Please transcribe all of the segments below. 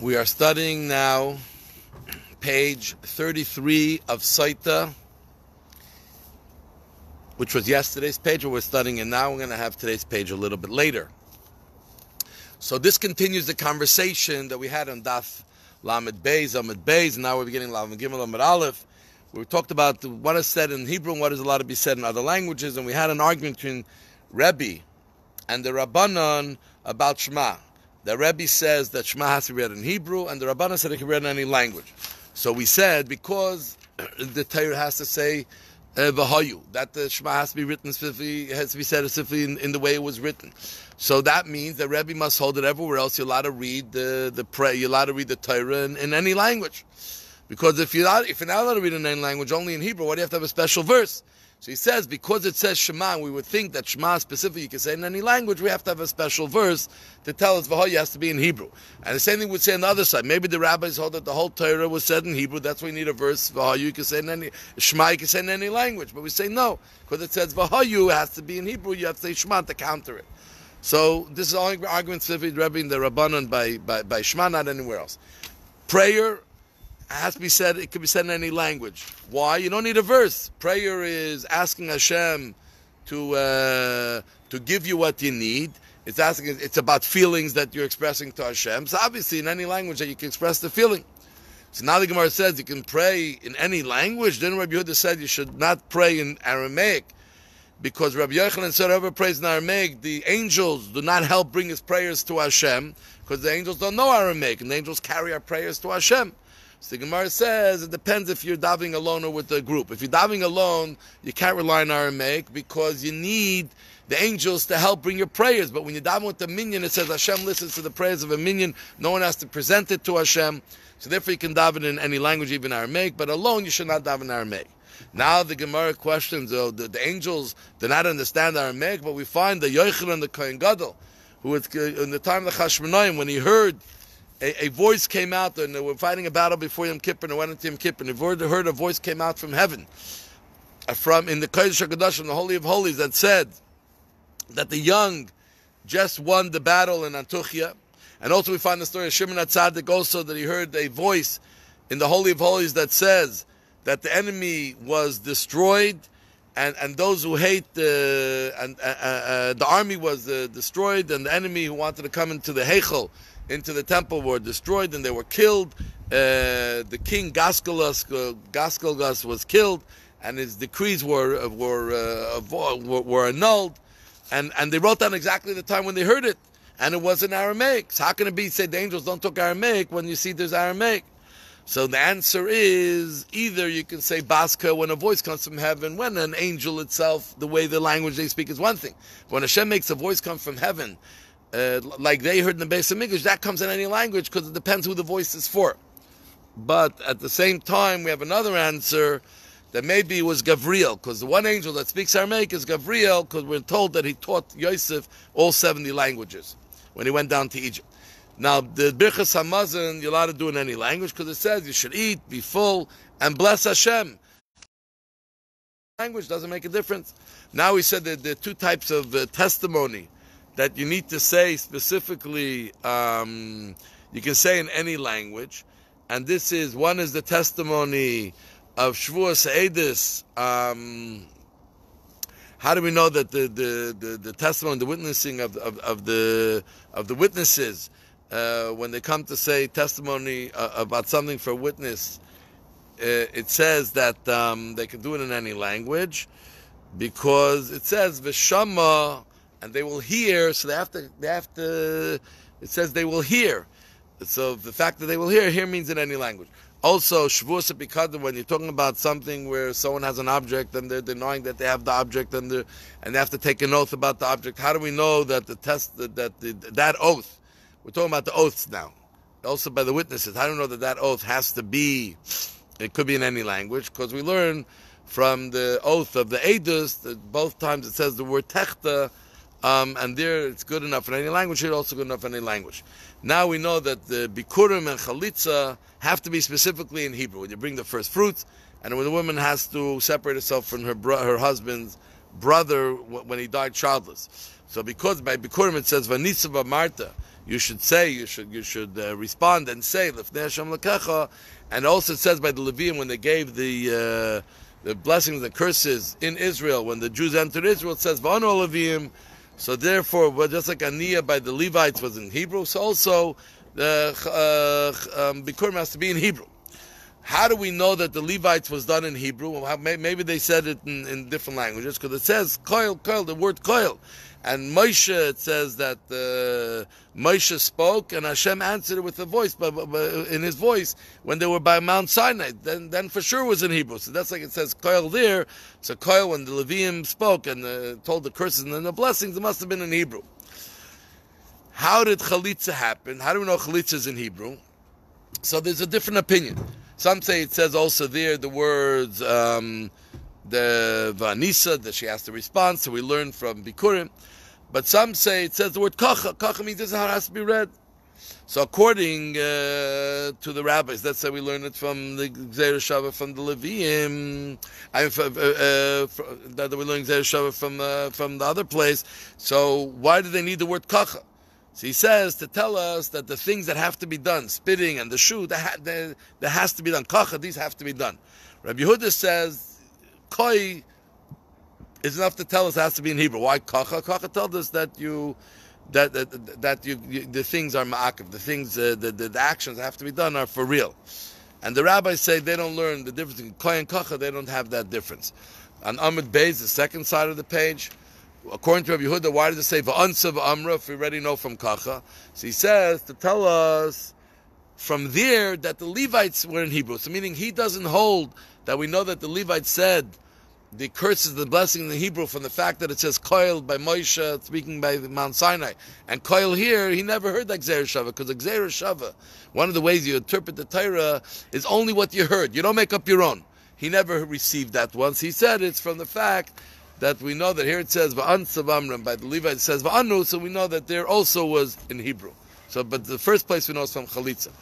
We are studying now page 33 of Sotah, which was yesterday's page, but we're studying it now. We're going to have today's page a little bit later. So this continues the conversation that we had on Daf Lamed Beis, Amud Beis, and now we're beginning Lamed Gimel, Amud Aleph. We talked about what is said in Hebrew and what is allowed to be said in other languages, and we had an argument between Rebbe and the Rabbanon about Shema. The Rebbe says that Shema has to be read in Hebrew, and the Rabbanan said it can be read in any language. So we said, because the Torah has to say V'hayu, that the Shema has to be written specifically, has to be said specifically in the way it was written. So that means that Rebbe must hold it everywhere else. You're allowed to read you're allowed to read the Torah in any language. Because if you're not allowed to read in any language, only in Hebrew, why do you have to have a special verse? So he says, because it says Shema, we would think that Shema specifically you can say in any language, we have to have a special verse to tell us V'hayu has to be in Hebrew. And the same thing would say on the other side. Maybe the rabbis hold that the whole Torah was said in Hebrew, that's why you need a verse, V'hayu you can say in any, Shema you can say in any language. But we say no, because it says V'hayu it has to be in Hebrew, you have to say Shema to counter it. So this is only argument specifically Rebbe and the Rabbanon by Shema, not anywhere else. Prayer has to be said, it can be said in any language. Why? You don't need a verse. Prayer is asking Hashem to give you what you need. It's about feelings that you're expressing to Hashem. So obviously in any language that you can express the feeling. So now the Gemara says you can pray in any language. Then Rabbi Yehuda said you should not pray in Aramaic, because Rabbi Yochanan said whoever prays in Aramaic, the angels do not help bring his prayers to Hashem, because the angels don't know Aramaic, and the angels carry our prayers to Hashem. So the Gemara says it depends if you're davening alone or with a group. If you're davening alone, you can't rely on Aramaic because you need the angels to help bring your prayers. But when you're davening with the minyan, it says Hashem listens to the prayers of a minyan. No one has to present it to Hashem. So therefore you can daven in any language, even Aramaic. But alone you should not daven in Aramaic. Now the Gemara questions, the angels do not understand Aramaic, but we find the Yochanan, the Kohen Gadol, who was, in the time of the Chashmonaim, when he heard a voice came out, and they were fighting a battle before Yom Kippur, and they went into Yom Kippur, and he heard a voice came out from heaven, in the Kodesh HaKadosh, in the Holy of Holies, that said that the young just won the battle in Antuchia. And also we find the story of Shimon HaTzadik also, that he heard a voice in the Holy of Holies that says that the enemy was destroyed, and those who hate the army was destroyed, and the enemy who wanted to come into the Heichel, into the temple, were destroyed, and they were killed. The king Gaskalgas was killed, and his decrees were annulled. And they wrote down exactly the time when they heard it, and it was in Aramaic. So how can it be, say the angels don't talk Aramaic when you see there's Aramaic? So the answer is, either you can say Baska when a voice comes from heaven, when an angel itself, the way the language they speak is one thing. But when Hashem makes a voice come from heaven, like they heard in the Beis HaMikdash, that comes in any language because it depends who the voice is for. But at the same time, we have another answer that maybe it was Gabriel, because the one angel that speaks Aramaic is Gabriel, because we're told that he taught Yosef all 70 languages when he went down to Egypt. Now, the Birchas HaMazon, you're allowed to do in any language, because it says you should eat, be full, and bless Hashem. Language doesn't make a difference. Now we said that there are two types of testimony that you need to say specifically. You can say in any language, and this is, one is the testimony of Shvuas Eidus. How do we know that the testimony, the witnessing of the witnesses, when they come to say testimony about something for a witness, it says that they can do it in any language, because it says V'shama, and they will hear. So they have to. It says they will hear. So the fact that they will hear here means in any language. Also, Shavuos Pikadon, when you're talking about something where someone has an object and they're denying that they have the object, and they have to take an oath about the object. How do we know that that oath? We're talking about the oaths now. Also by the witnesses. How do we know that oath has to be? It could be in any language, because we learn from the oath of the Eidus that both times it says the word techta. And there it's good enough in any language, here also good enough in any language. Now we know that the Bikurim and Chalitza have to be specifically in Hebrew. When you bring the first fruits, and when the woman has to separate herself from her husband's brother when he died childless. So because by Bikurim it says Vanitza Marta, you should say, you should respond and say, Lefnei Hashem Lekecha. And also it says by the Levium when they gave the blessings, the curses in Israel, when the Jews entered Israel, it says V'ano Levium. So therefore, just like Aniyah by the Levites was in Hebrew, so also the Bikurim has to be in Hebrew. How do we know that the Levites was done in Hebrew? Well, maybe they said it in different languages, because it says koil, the word koil. And Moshe, it says that Moshe spoke and Hashem answered it with a voice, but in his voice, when they were by Mount Sinai, then for sure it was in Hebrew. So that's like it says koil there. So koil, when the Levium spoke and told the curses and then the blessings, it must have been in Hebrew. How did Chalitza happen? How do we know Chalitza is in Hebrew? So there's a different opinion. Some say it says also there the words the Vanisa, that she has to respond, so we learn from Bikurim. But some say it says the word Kacha. Kacha means this is how it has to be read. So according to the rabbis, that's how we learn it from the Gzeir Shava from the Leviim. That we learn Gzeir Shava from the other place. So why do they need the word Kacha? So he says to tell us that the things that have to be done, spitting and the shoe, that has to be done. Kacha, these have to be done. Rabbi Yehuda says, Koi is enough to tell us it has to be in Hebrew. Why Kacha? Kacha tells us that the things are ma'akiv, the things, the actions that have to be done are for real. And the rabbis say they don't learn the difference between Koi and Kacha, they don't have that difference. On Amud Beis, the second side of the page, according to Rabbi Yehuda, why does it say va'ansa va'amra if we already know from Kacha? So he says to tell us from there that the Levites were in Hebrew. So meaning he doesn't hold that we know that the Levites said the curses, the blessing in the Hebrew from the fact that it says koil by Moshe speaking by Mount Sinai. And koil here, he never heard that Gzeir Shava, because the Gzeir Shava, one of the ways you interpret the Torah is only what you heard. You don't make up your own. He never received that once. He said it's from the fact that we know that here it says va'ansa v'amram, by the Levites it says va'anu, so we know that there also was in Hebrew. So, but the first place we know is from Chalitza.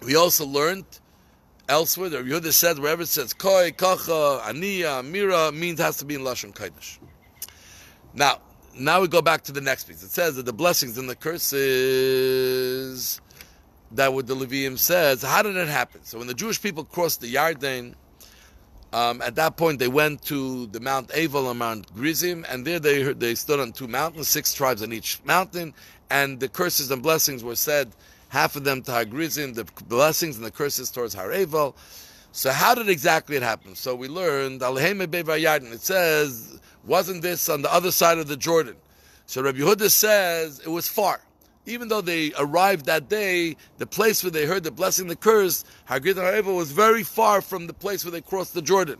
We also learned elsewhere that Yehuda said wherever it says koi, kacha, aniyah, mira, means it has to be in Lashon Kodesh. Now we go back to the next piece. It says that the blessings and the curses that what the Levium says, how did it happen? So when the Jewish people crossed the Yarden, at that point, they went to the Mount Aval and Mount Gerizim, and there they stood on two mountains, 6 tribes on each mountain, and the curses and blessings were said, half of them to Har Gerizim, the blessings and the curses towards Har Aval. So how did exactly it happen? So we learned, it says, wasn't this on the other side of the Jordan? So Rabbi Yehuda says it was far. Even though they arrived that day, the place where they heard the blessing, the curse, Har Gerizim and Har Aval, was very far from the place where they crossed the Jordan.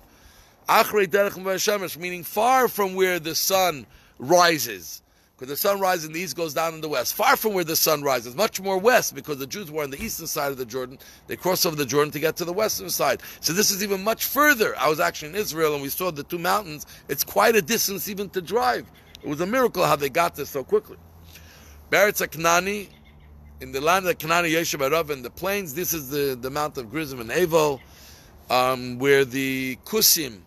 Achrei derech v'shemesh, meaning far from where the sun rises. Because the sun rises in the east, goes down in the west. Far from where the sun rises, much more west, because the Jews were on the eastern side of the Jordan. They crossed over the Jordan to get to the western side. So this is even much further. I was actually in Israel and we saw the two mountains. It's quite a distance even to drive. It was a miracle how they got there so quickly. Beretz HaKnani, in the land of Knani, Yeshiv Arav, in the plains, this is the Mount of Gerizim and Aval, where the Kusim,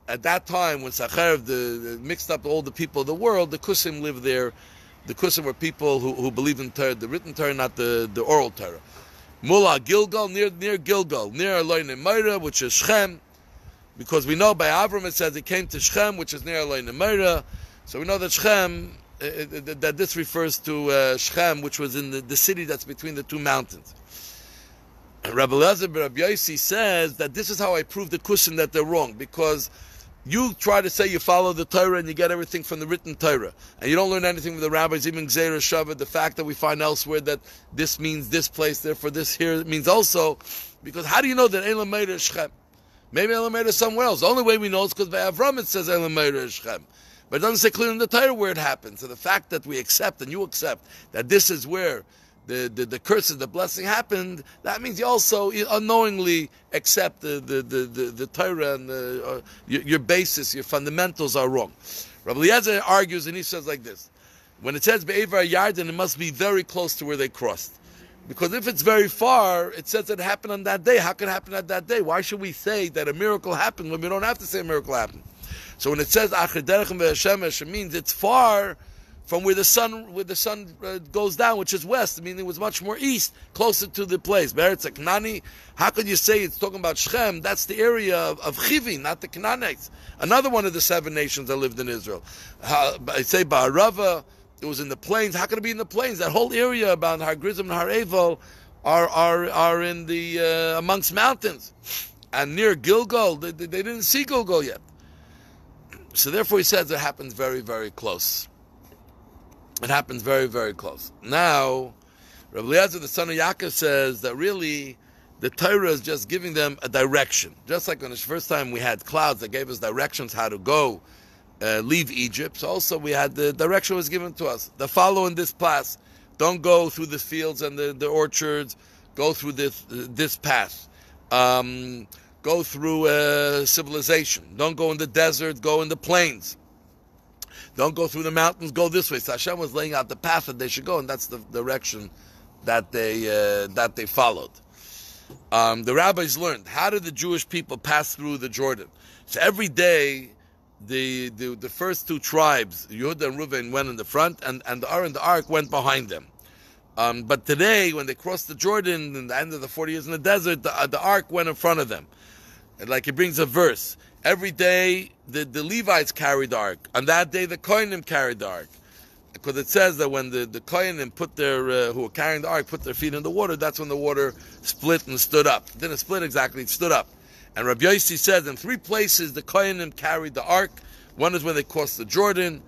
at that time, when Sacharev mixed up all the people of the world, the Kusim lived there. The Kusim were people who believed in Torah, the written Torah, not the oral Torah. Mula Gilgal, near Gilgal, near Eloi Nemeira, which is Shechem, because we know by Avram it says he came to Shechem, which is near Eloi Nemeira. So we know that Shechem, that this refers to Shechem, which was in the city that's between the two mountains. Rabbi Elazar ben Rabbi Yossi says that this is how I prove the Kusim that they're wrong, because you try to say you follow the Torah and you get everything from the written Torah, and you don't learn anything from the rabbis, even Gzeir Shava, the fact that we find elsewhere that this means this place, therefore this here it means also, because how do you know that Elam Meir is Shechem? Maybe Elam Meir is somewhere else. The only way we know is because by Avram it says Elam Meir is Shechem. But it doesn't say clearly in the Torah where it happened. So the fact that we accept and you accept that this is where the curses, the blessing happened, that means you also unknowingly accept the Torah and your basis, your fundamentals are wrong. Rabbi Eliezer argues and he says like this: when it says Be'evar Yarden, it must be very close to where they crossed. Because if it's very far, it says it happened on that day. How can it happen on that day? Why should we say that a miracle happened when we don't have to say a miracle happened? So when it says Achri Derech V'Hashemesh, it means it's far from where the sun goes down, which is west, meaning it was much more east, closer to the place. Be'eretz Knani. How could you say it's talking about Shechem? That's the area of Chivi, not the Canaanites. Another one of the 7 nations that lived in Israel. I say Ba'arava, it was in the plains. How could it be in the plains? That whole area about Har Grizim and Har Evel are in the amongst mountains. And near Gilgal, they didn't see Gilgal yet. So therefore he says it happens very, very close. It happens very, very close. Now, Rabbi Eliezer, the son of Yaakov, says that really the Torah is just giving them a direction. Just like when the first time we had clouds that gave us directions how to go, leave Egypt. So also we had the direction was given to us. The follow in this path. Don't go through the fields and the orchards. Go through this path. Go through civilization. Don't go in the desert. Go in the plains. Don't go through the mountains. Go this way. So Hashem was laying out the path that they should go, and that's the direction that they followed. The rabbis learned, how did the Jewish people pass through the Jordan? So every day, the first 2 tribes, Yehuda and Reuven, went in the front, and the ark went behind them. But today, when they crossed the Jordan, in the end of the 40 years in the desert, the ark went in front of them. And like it brings a verse. Every day, the Levites carried the ark. On that day, the Kohanim carried the ark. Because it says that when the Kohanim put their, who were carrying the ark, put their feet in the water, that's when the water split and stood up. It didn't split exactly, it stood up. And Rabbi Yossi says in 3 places the Kohanim carried the ark. One is when they crossed the Jordan,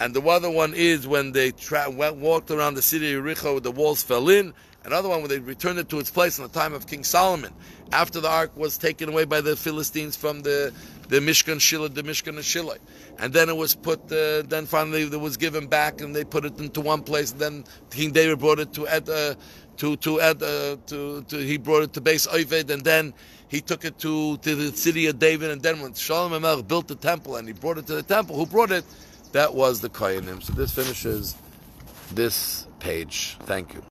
and the other one is when they walked around the city of Yericho, the walls fell in. Another one when they returned it to its place in the time of King Solomon, after the ark was taken away by the Philistines from the Mishkan Shiloh, the Mishkan of Shiloh. And then it was put, then finally it was given back, and they put it into one place. And then King David brought it he brought it to Beis Oved, and then he took it to the city of David. And then when Shalom HaMelech built the temple and he brought it to the temple, who brought it? That was the Kohanim. So this finishes this page. Thank you.